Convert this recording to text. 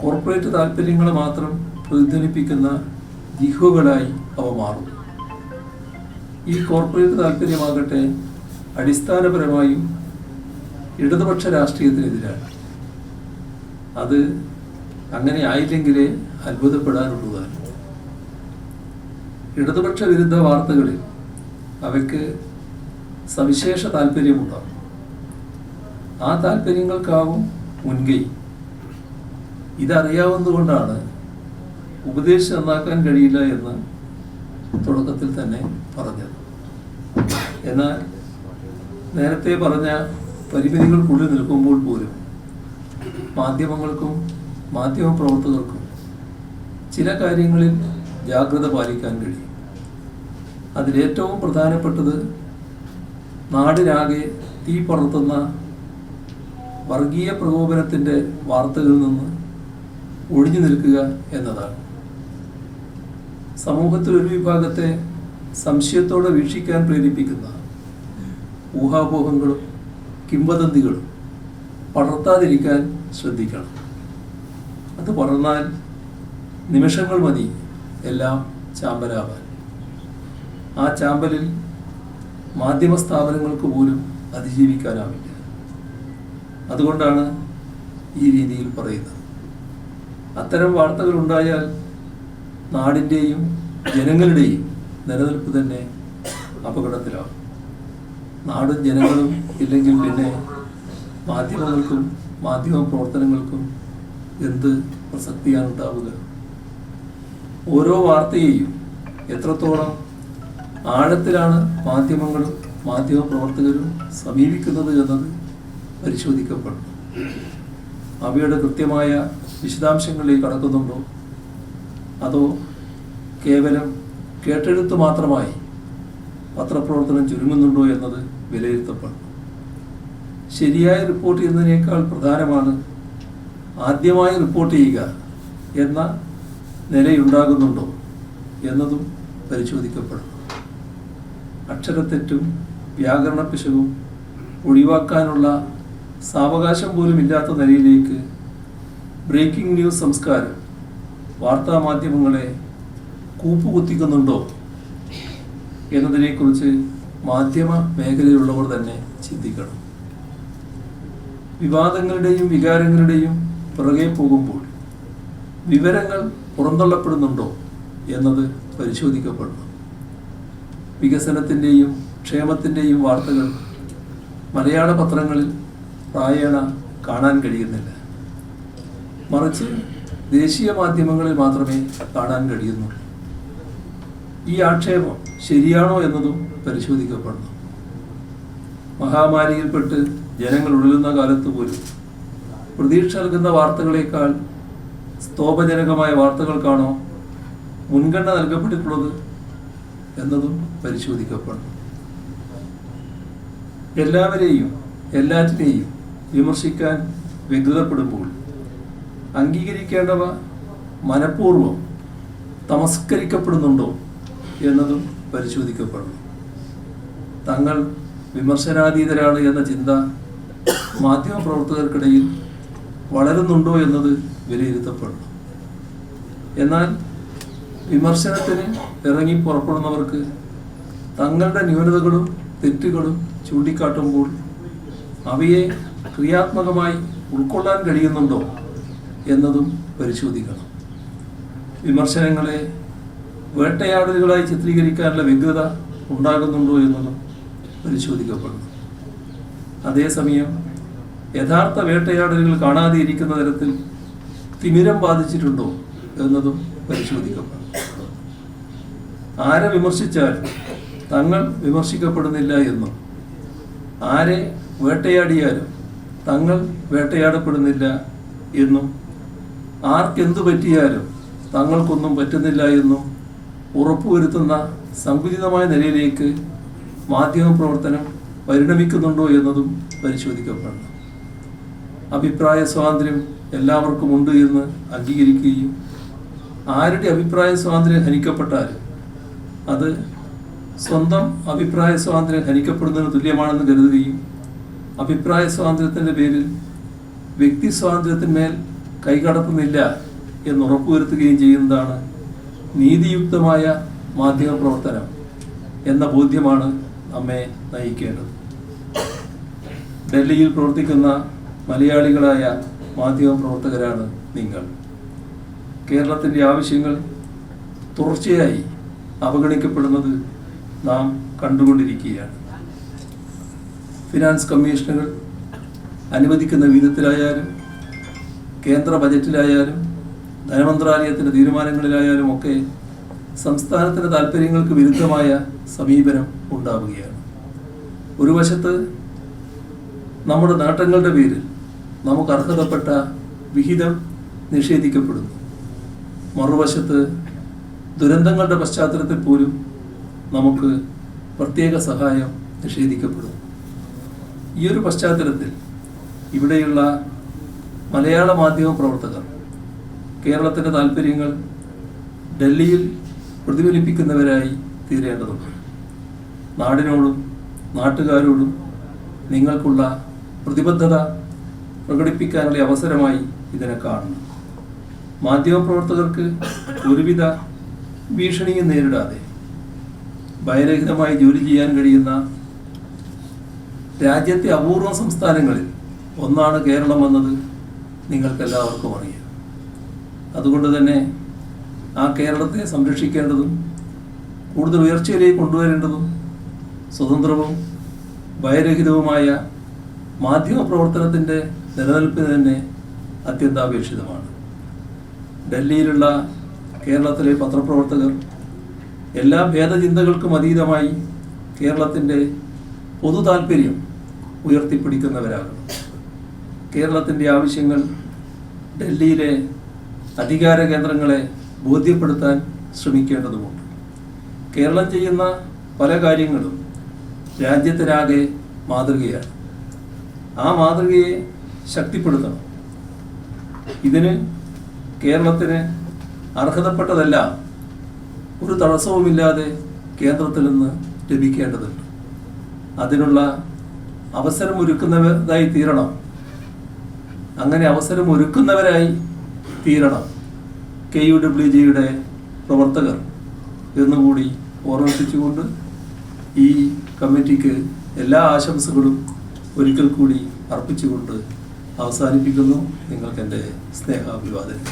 Corporate താല്പര്യങ്ങളെ മാത്രം പ്രതിധ്വനിപ്പിക്കുന്ന ജിഹ്വകളായി അവ മാറും. ഈ കോർപ്പറേറ്റ് താല്പര്യമാകട്ടെ അടിസ്ഥാനപരമായും ഇടതുപക്ഷ രാഷ്ട്രീയത്തിനെതിരാണ്. അത് അങ്ങനെ ആയില്ലെങ്കിലേ അത്ഭുതപ്പെടാനുള്ളതാണ്. ഇടതുപക്ഷ വിരുദ്ധ വാർത്തകളിൽ അവയ്ക്ക് സവിശേഷ താല്പര്യമുണ്ടാകും. ആ താല്പര്യങ്ങൾക്കാവും മുൻകൈ. ഇതറിയാവുന്നതുകൊണ്ടാണ് ഉപദേശിച്ച് നന്നാക്കാൻ കഴിയില്ല എന്ന് തുടക്കത്തിൽ തന്നെ പറഞ്ഞത്. എന്നാൽ നേരത്തെ പറഞ്ഞ പരിമിതികൾക്കുള്ളിൽ നിൽക്കുമ്പോൾ പോലും മാധ്യമങ്ങൾക്കും മാധ്യമപ്രവർത്തകർക്കും ചില കാര്യങ്ങളിൽ ജാഗ്രത പാലിക്കാൻ കഴിയും. അതിലേറ്റവും പ്രധാനപ്പെട്ടത് നാടിനാകെ തീ പടർത്തുന്ന വർഗീയ പ്രകോപനത്തിൻ്റെ വാർത്തകളിൽ നിന്ന് ഒഴിഞ്ഞു നിൽക്കുക എന്നതാണ്. സമൂഹത്തിൽ ഒരു വിഭാഗത്തെ സംശയത്തോടെ വീക്ഷിക്കാൻ പ്രേരിപ്പിക്കുന്ന ഊഹാപോഹങ്ങളും കിംവദന്തികളും പടർത്താതിരിക്കാൻ ശ്രദ്ധിക്കണം. അത് പടർന്നാൽ നിമിഷങ്ങൾ മതി എല്ലാം ചാമ്പലാവാൻ. ആ ചാമ്പലിൽ മാധ്യമ സ്ഥാപനങ്ങൾക്ക് പോലും അതിജീവിക്കാനാവില്ല. അതുകൊണ്ടാണ് ഈ രീതിയിൽ പറയുന്നത്. അത്തരം വാർത്തകൾ ഉണ്ടായാൽ നാടിൻ്റെയും ജനങ്ങളുടെയും നിലനിൽപ്പ് തന്നെ അപകടത്തിലാവും. നാടും ജനങ്ങളും ഇല്ലെങ്കിൽ പിന്നെ മാധ്യമങ്ങൾക്കും മാധ്യമ പ്രവർത്തനങ്ങൾക്കും എന്ത് പ്രസക്തിയാണ് ഉണ്ടാവുക? ഓരോ വാർത്തയെയും എത്രത്തോളം ആഴത്തിലാണ് മാധ്യമങ്ങളും മാധ്യമ പ്രവർത്തകരും സമീപിക്കുന്നത് എന്നത് പരിശോധിക്കപ്പെടും. അവയുടെ കൃത്യമായ വിശദാംശങ്ങളിലേക്ക് കടക്കുന്നുണ്ടോ, അതോ കേവലം കേട്ടെഴുത്ത് മാത്രമായി പത്രപ്രവർത്തനം ചുരുങ്ങുന്നുണ്ടോ എന്നത് വിലയിരുത്തപ്പെടും. ശരിയായ റിപ്പോർട്ട് ചെയ്യുന്നതിനേക്കാൾ പ്രധാനമാണ് ആദ്യമായി റിപ്പോർട്ട് ചെയ്യുക എന്ന നിലയുണ്ടാകുന്നുണ്ടോ എന്നതും പരിശോധിക്കപ്പെടും. അക്ഷരത്തെറ്റും വ്യാകരണ പിശകും ഒഴിവാക്കാനുള്ള സാവകാശം പോലും ഇല്ലാത്ത നിലയിലേക്ക് ബ്രേക്കിംഗ് ന്യൂസ് സംസ്കാരം വാർത്താമാധ്യമങ്ങളെ കൂപ്പുകുത്തിക്കുന്നുണ്ടോ എന്നതിനെക്കുറിച്ച് മാധ്യമ മേഖലയിലുള്ളവർ തന്നെ ചിന്തിക്കണം. വിവാദങ്ങളുടെയും വികാരങ്ങളുടെയും പുറകെ പോകുമ്പോൾ വിവരങ്ങൾ പുറന്തള്ളപ്പെടുന്നുണ്ടോ എന്നത് പരിശോധിക്കപ്പെടണം. വികസനത്തിൻ്റെയും ക്ഷേമത്തിൻ്റെയും വാർത്തകൾ മലയാള പത്രങ്ങളിൽ പ്രായേണ കാണാൻ കഴിയുന്നില്ല. മറിച്ച് ദേശീയ മാധ്യമങ്ങളിൽ മാത്രമേ കാണാൻ കഴിയുന്നുള്ളൂ. ഈ ആക്ഷേപം ശരിയാണോ എന്നതും പരിശോധിക്കപ്പെടണം. മഹാമാരിയിൽപ്പെട്ട് ജനങ്ങൾ ഉഴലുന്ന കാലത്ത് പോലും പ്രതീക്ഷ നൽകുന്ന വാർത്തകളേക്കാൾ സ്തോഭജനകമായ വാർത്തകൾക്കാണോ മുൻഗണന നൽകപ്പെട്ടിട്ടുള്ളത് എന്നതും പരിശോധിക്കപ്പെടണം. എല്ലാവരെയും എല്ലാറ്റിനെയും വിമർശിക്കാൻ വ്യഗ്രതപ്പെടുമ്പോൾ അംഗീകരിക്കേണ്ടവ മനഃപൂർവ്വം തമസ്കരിക്കപ്പെടുന്നുണ്ടോ എന്നതും പരിശോധിക്കപ്പെടണം. തങ്ങൾ വിമർശനാതീതരാണ് എന്ന ചിന്ത മാധ്യമപ്രവർത്തകർക്കിടയിൽ വളരുന്നുണ്ടോ എന്നത് വിലയിരുത്തപ്പെടണം. എന്നാൽ വിമർശനത്തിന് ഇറങ്ങി പുറപ്പെടുന്നവർക്ക് തങ്ങളുടെ ന്യൂനതകളും തെറ്റുകളും ചൂണ്ടിക്കാട്ടുമ്പോൾ അവയെ ക്രിയാത്മകമായി ഉൾക്കൊള്ളാൻ കഴിയുന്നുണ്ടോ എന്നതും പരിശോധിക്കണം. വിമർശനങ്ങളെ വേട്ടയാടലുകളായി ചിത്രീകരിക്കാനുള്ള വ്യഗ്രത ഉണ്ടാകുന്നുണ്ടോ എന്നതും പരിശോധിക്കപ്പെടുന്നു. അതേസമയം യഥാർത്ഥ വേട്ടയാടലുകൾ കാണാതെ ഇരിക്കുന്ന തരത്തിൽ തിമിരം ബാധിച്ചിട്ടുണ്ടോ എന്നതും പരിശോധിക്കപ്പെടും. ആരെ വിമർശിച്ചാലും തങ്ങൾ വിമർശിക്കപ്പെടുന്നില്ല എന്നും ആരെ വേട്ടയാടിയാലും തങ്ങൾ വേട്ടയാടപ്പെടുന്നില്ല എന്നും ആർക്കെന്തു പറ്റിയാലും തങ്ങൾക്കൊന്നും പറ്റുന്നില്ല എന്നും ഉറപ്പുവരുത്തുന്ന സങ്കുചിതമായ നിലയിലേക്ക് മാധ്യമപ്രവർത്തനം പരിണമിക്കുന്നുണ്ടോ എന്നതും പരിശോധിക്കപ്പെടണം. അഭിപ്രായ സ്വാതന്ത്ര്യം എല്ലാവർക്കും ഉണ്ട് എന്ന് അംഗീകരിക്കുകയും ആരുടെ അഭിപ്രായ സ്വാതന്ത്ര്യം ഹനിക്കപ്പെട്ടാലും അത് സ്വന്തം അഭിപ്രായ സ്വാതന്ത്ര്യം ഹനിക്കപ്പെടുന്നതിന് തുല്യമാണെന്ന് കരുതുകയും അഭിപ്രായ സ്വാതന്ത്ര്യത്തിൻ്റെ പേരിൽ വ്യക്തി സ്വാതന്ത്ര്യത്തിന്മേൽ കൈകടത്തുന്നില്ല എന്ന് ഉറപ്പുവരുത്തുകയും ചെയ്യുന്നതാണ് നീതിയുക്തമായ മാധ്യമ പ്രവർത്തനം എന്ന ബോധ്യമാണ് നമ്മെ നയിക്കേണ്ടത്. ഡൽഹിയിൽ പ്രവർത്തിക്കുന്ന മലയാളികളായ മാധ്യമ പ്രവർത്തകരാണ് നിങ്ങൾ. കേരളത്തിൻ്റെ ആവശ്യങ്ങൾ തുടർച്ചയായി അവഗണിക്കപ്പെടുന്നത് നാം കണ്ടുകൊണ്ടിരിക്കുകയാണ്. ഫിനാൻസ് കമ്മീഷനുകൾ അനുവദിക്കുന്ന വിധത്തിലായാലും കേന്ദ്ര ബജറ്റിലായാലും ധനമന്ത്രാലയത്തിൻ്റെ തീരുമാനങ്ങളിലായാലും ഒക്കെ സംസ്ഥാനത്തിൻ്റെ താല്പര്യങ്ങൾക്ക് വിരുദ്ധമായ സമീപനം ഉണ്ടാവുകയാണ്. ഒരു വശത്ത് നമ്മുടെ നേട്ടങ്ങളുടെ പേരിൽ നമുക്ക് അർഹതപ്പെട്ട വിഹിതം നിഷേധിക്കപ്പെടുന്നു. മറുവശത്ത് ദുരന്തങ്ങളുടെ പശ്ചാത്തലത്തിൽ പോലും നമുക്ക് പ്രത്യേക സഹായം നിഷേധിക്കപ്പെടുന്നു. ഈ ഒരു പശ്ചാത്തലത്തിൽ ഇവിടെയുള്ള മലയാള മാധ്യമ പ്രവർത്തകർ കേരളത്തിൻ്റെ താല്പര്യങ്ങൾ ഡൽഹിയിൽ പ്രതിഫലിപ്പിക്കുന്നവരായി തീരേണ്ടതുണ്ട്. നാടിനോടും നാട്ടുകാരോടും നിങ്ങൾക്കുള്ള പ്രതിബദ്ധത പ്രകടിപ്പിക്കാനുള്ള അവസരമായി ഇതിനെ കാണുന്നു. മാധ്യമപ്രവർത്തകർക്ക് ഒരുവിധ ഭീഷണിയും നേരിടാതെ ഭയരഹിതമായി ജോലി ചെയ്യാൻ കഴിയുന്ന രാജ്യത്തെ അപൂർവ സംസ്ഥാനങ്ങളിൽ ഒന്നാണ് കേരളം എന്നത് നിങ്ങൾക്കെല്ലാവർക്കും അറിയാം. അതുകൊണ്ട് തന്നെ ആ കേരളത്തെ സംരക്ഷിക്കേണ്ടതും കൂടുതൽ ഉയർച്ചയിലേക്ക് കൊണ്ടുവരേണ്ടതും സ്വതന്ത്രവും ഭയരഹിതവുമായ മാധ്യമ പ്രവർത്തനത്തിൻ്റെ നിലനിൽപ്പിന് തന്നെ അത്യന്താപേക്ഷിതമാണ്. ഡൽഹിയിലുള്ള കേരളത്തിലെ പത്രപ്രവർത്തകർ എല്ലാ ഭേദചിന്തകൾക്കും അതീതമായി കേരളത്തിൻ്റെ പൊതു താല്പര്യം ഉയർത്തിപ്പിടിക്കുന്നവരാകണം. കേരളത്തിൻ്റെ ആവശ്യങ്ങൾ ഡൽഹിയിലെ അധികാര കേന്ദ്രങ്ങളെ ബോധ്യപ്പെടുത്താൻ ശ്രമിക്കേണ്ടതുമുണ്ട്. കേരളം ചെയ്യുന്ന പല കാര്യങ്ങളും രാജ്യത്തിനാകെ മാതൃകയാണ്. ആ മാതൃകയെ ശക്തിപ്പെടുത്തണം. ഇതിന് കേരളത്തിന് അർഹതപ്പെട്ടതെല്ലാം ഒരു തടസ്സവുമില്ലാതെ കേന്ദ്രത്തിൽ നിന്ന് ലഭിക്കേണ്ടതുണ്ട്. അതിനുള്ള അവസരമൊരുക്കുന്നവരായി തീരണം. അങ്ങനെ അവസരമൊരുക്കുന്നവരായി തീരണം KUWJയുടെ പ്രവർത്തകർ എന്നുകൂടി ഓർമ്മിപ്പിച്ചുകൊണ്ട് ഈ കമ്മിറ്റിക്ക് എല്ലാ ആശംസകളും ഒരിക്കൽ കൂടി അർപ്പിച്ചുകൊണ്ട് അവസാനിപ്പിക്കുന്നു. നിങ്ങൾക്ക് എൻ്റെ സ്നേഹാഭിവാദനം.